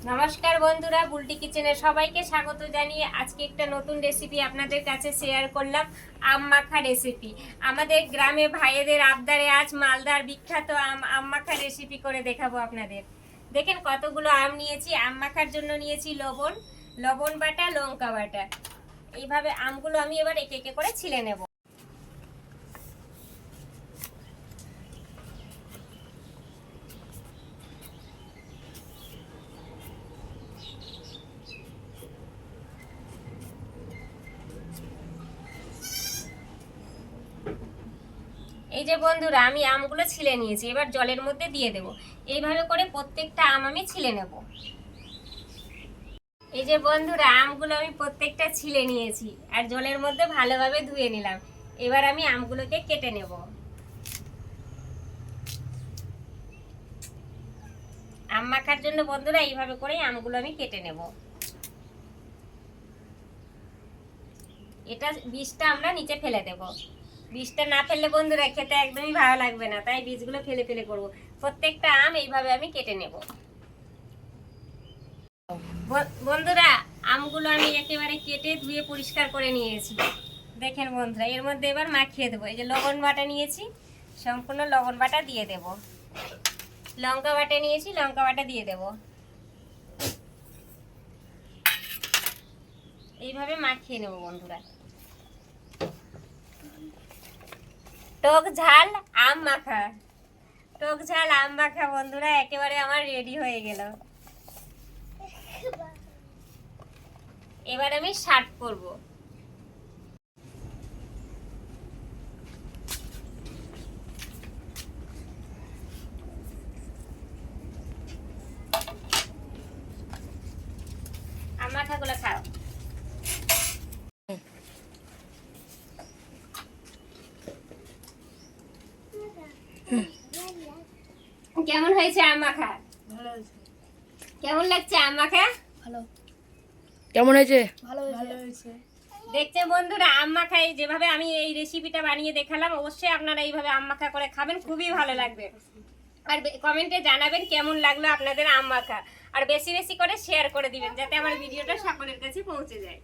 নমস্কার বন্ধুরা, বুলটি কিচেনে সবাইকে স্বাগত জানিয়ে আজকে একটা নতুন রেসিপি আপনাদের কাছে শেয়ার করলাম। আম মাখা রেসিপি। আমাদের গ্রামে ভাইয়েদের আবদারে আজ মালদার বিখ্যাত আম মাখা রেসিপি করে দেখাবো আপনাদের। দেখেন কতগুলো আম নিয়েছি। আম মাখার জন্য নিয়েছি লবণ বাটা, লঙ্কা বাটা। এইভাবে আমগুলো আমি এবার একে একে করে ছিলে নেব। এই যে বন্ধুরা, আমি আমগুলো ছিলে নিয়েছি, এবার জলের মধ্যে দিয়ে দেব। এইভাবে করে প্রত্যেকটা আম আমি ছিলে নেব। এই যে বন্ধুরা, আমগুলো আমি প্রত্যেকটা ছিলে নিয়েছি আর জলের মধ্যে ভালোভাবে ধুয়ে নিলাম। এবার আমি আমগুলোকে কেটে নেব। আম মাখার জন্য বন্ধুরা এইভাবে করে আমগুলো আমি কেটে নেব। এটা বীজটা আমরা নিচে ফেলে দেব। বীজটা না ফেললে বন্ধুরা খেতে একদমই ভালো লাগবে না, তাই বীজগুলো ফেলে ফেলে করব। প্রত্যেকটা আম এইভাবে আমি কেটে নেব। বন্ধুরা, আমগুলো আমি একেবারে কেটে ধুয়ে পরিষ্কার করে নিয়েছি। দেখেন বন্ধুরা, এর মধ্যে এবার মাখিয়ে দেবো। এই যে লবণ বাটা নিয়েছি, সম্পূর্ণ লবণ বাটা দিয়ে দেব। লঙ্কা বাটা নিয়েছি, লঙ্কা বাটা দিয়ে দেব। এইভাবে মাখিয়ে নেব বন্ধুরা। টক ঝাল আম মাখা, টক ঝাল আম মাখা বন্ধুরা একেবারে আমার রেডি হয়ে গেল। এবার আমি সার্ভ করব। আম মাখাগুলো খাও। কেমন হয়েছে আম মাখা? ভালো হয়েছে। কেমন লাগছে আম মাখা? ভালো। কেমন হয়েছে? ভালো হয়েছে। দেখছেন বন্ধুরা, আম মাখায় যেভাবে আমি এই রেসিপিটা বানিয়ে দেখালাম, অবশ্যই আপনারা এইভাবে আম মাখা করে খাবেন, খুবই ভালো লাগবে। আর কমেন্টে জানাবেন কেমন লাগলো আপনাদের আম মাখা। আর বেশি বেশি করে শেয়ার করে দিবেন, যাতে আমার ভিডিওটা সকলের কাছে পৌঁছে যায়।